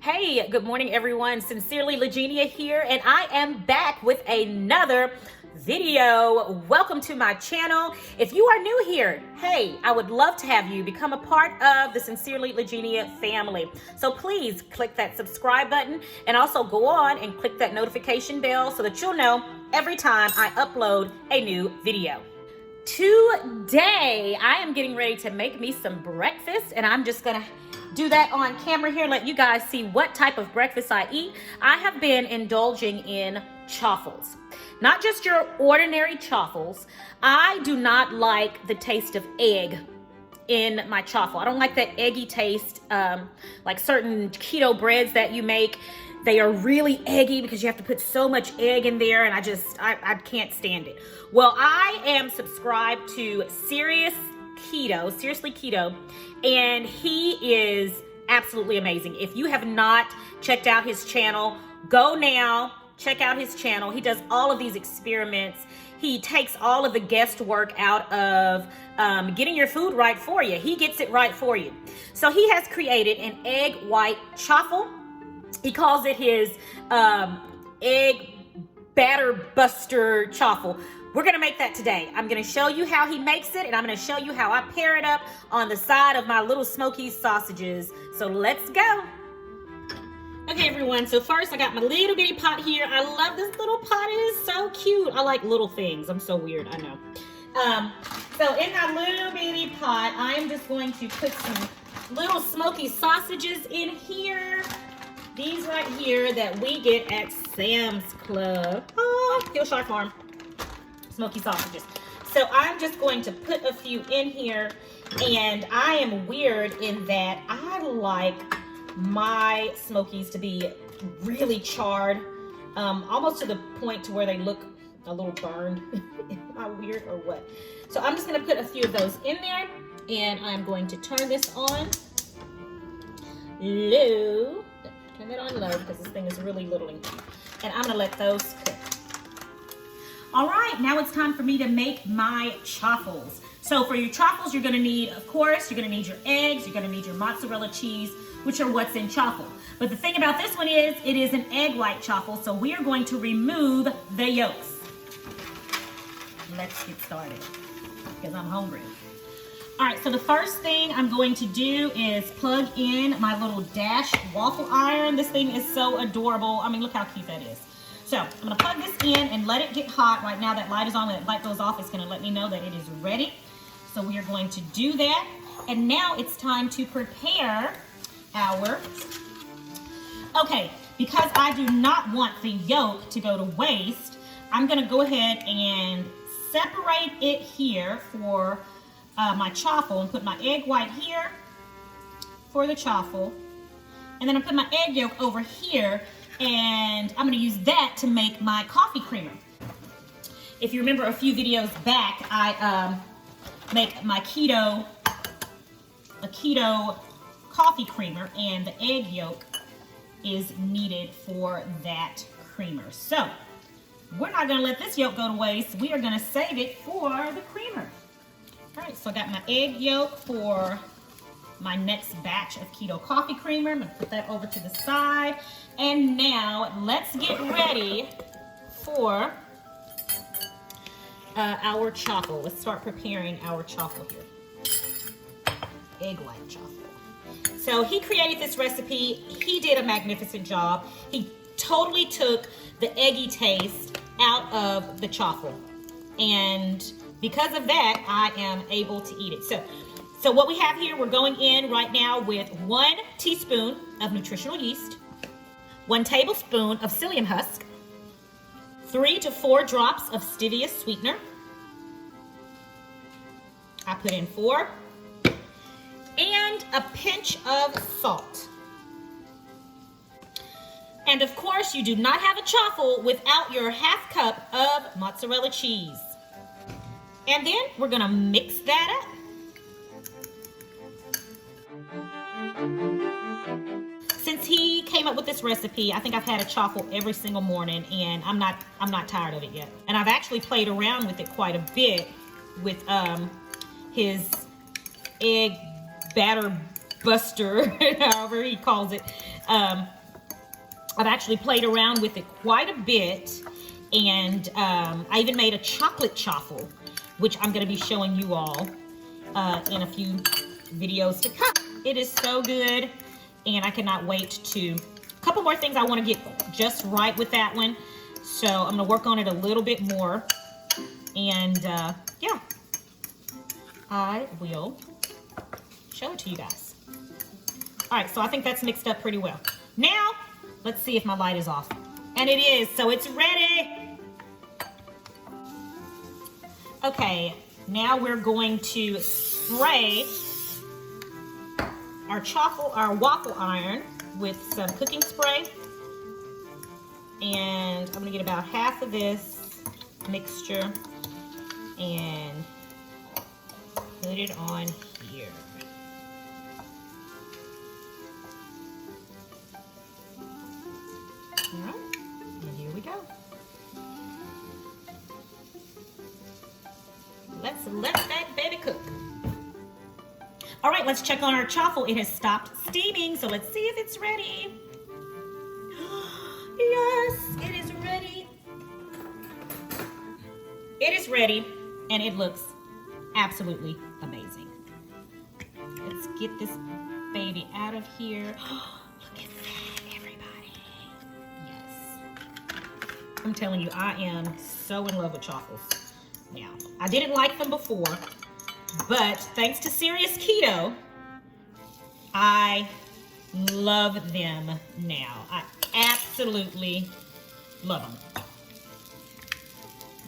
Hey, good morning everyone. Sincerely Legenia here, and I am back with another video. Welcome to my channel. If you are new here, hey, I would love to have you become a part of the Sincerely Legenia family. So please click that subscribe button and also go on and click that notification bell so that you'll know every time I upload a new video. Today, I am getting ready to make me some breakfast, and I'm just gonna do that on camera here, let you guys see what type of breakfast I eat. I have been indulging in chaffles. Not just your ordinary chaffles. I do not like the taste of egg in my chaffle. I don't like that eggy taste, like certain keto breads that you make. They are really eggy because you have to put so much egg in there, and I can't stand it. Well, I am subscribed to Serious Keto, and he is absolutely amazing. If you have not checked out his channel, go now, check out his channel. He does all of these experiments. He takes all of the guesswork out of getting your food right for you. He gets it right for you. So he has created an egg white chaffle. He calls it his egg batter buster chaffle. We're gonna make that today. I'm gonna show you how he makes it, and I'm gonna show you how I pair it up on the side of my little smoky sausages. So let's go. Okay, everyone, so first I got my little bitty pot here. I love this little pot, it is so cute. I like little things, I'm so weird, I know. So in my little bitty pot, I am just going to put some little smoky sausages in here. These right here that we get at Sam's Club. Oh, Hillshire Farm. Smoky sausages. So I'm just going to put a few in here, and I am weird in that I like my smokies to be really charred, almost to the point to where they look a little burned. Am I weird or what? So I'm just going to put a few of those in there, and I'm going to turn this on low. Turn it on low because this thing is really littling, and I'm going to let those cook. All right, now it's time for me to make my chaffles. So for your chaffles, you're gonna need, of course, you're gonna need your eggs, you're gonna need your mozzarella cheese, which are what's in chaffle. But the thing about this one is, it is an egg white chaffle, so we are going to remove the yolks. Let's get started, because I'm hungry. All right, so the first thing I'm going to do is plug in my little Dash waffle iron. This thing is so adorable. I mean, look how cute that is. So I'm gonna plug this in and let it get hot. Right now that light is on. When that light goes off, it's gonna let me know that it is ready. So we are going to do that. And now it's time to prepare our, okay, because I do not want the yolk to go to waste, I'm gonna go ahead and separate it here for my chaffle and put my egg white here for the chaffle. And then I put my egg yolk over here, and I'm gonna use that to make my coffee creamer. If you remember a few videos back, I make my keto coffee creamer, and the egg yolk is needed for that creamer. So we're not gonna let this yolk go to waste. We are gonna save it for the creamer. All right, so I got my egg yolk for my next batch of keto coffee creamer. I'm gonna put that over to the side. And now let's get ready for our chaffle. Let's start preparing our chaffle here. Egg white chaffle. So he created this recipe. He did a magnificent job. He totally took the eggy taste out of the chaffle. And because of that, I am able to eat it. So what we have here, we're going in right now with 1 teaspoon of nutritional yeast, 1 tablespoon of psyllium husk, 3 to 4 drops of stevia sweetener. I put in 4, and a pinch of salt. And of course, you do not have a chaffle without your ½ cup of mozzarella cheese. And then we're gonna mix that up. Since he came up with this recipe, I think I've had a chaffle every single morning, and I'm not tired of it yet. And I've actually played around with it quite a bit with his egg batter buster, however he calls it. I've actually played around with it quite a bit, and I even made a chocolate chaffle, which I'm going to be showing you all in a few videos to come. It is so good, and I cannot wait to... A couple more things I want to get just right with that one, so I'm going to work on it a little bit more, and yeah, I will show it to you guys. All right, so I think that's mixed up pretty well. Now, let's see if my light is off. And it is, so it's ready. Okay, now we're going to spray our waffle iron with some cooking spray. And I'm gonna get about half of this mixture and put it on here. All right, and here we go. Let's let that baby cook. All right, let's check on our chaffle. It has stopped steaming, so let's see if it's ready. Yes, it is ready. It is ready, and it looks absolutely amazing. Let's get this baby out of here. Look at that, everybody. Yes. I'm telling you, I am so in love with chaffles now. I didn't like them before, but thanks to Serious Keto, I love them now. I absolutely love them.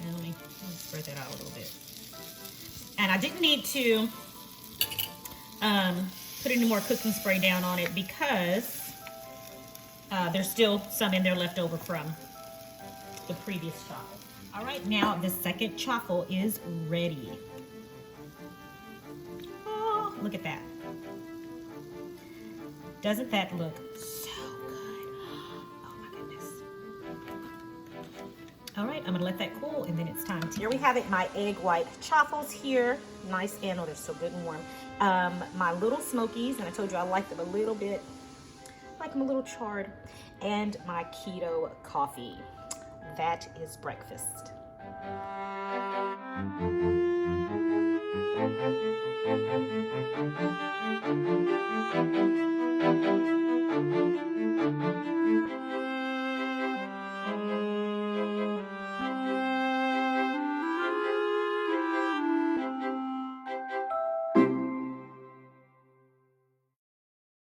Now let me spread that out a little bit. And I didn't need to put any more cooking spray down on it because there's still some in there left over from the previous chaffle. All right, now the second chaffle is ready. Oh, look at that. Doesn't that look so good? Oh my goodness. All right, I'm gonna let that cool, and then it's time to... Here we have it, my egg white chaffles here. Nice, and oh, they're so good and warm. My little smokies, and I told you I like them a little bit, like them a little charred, and my keto coffee. That is breakfast.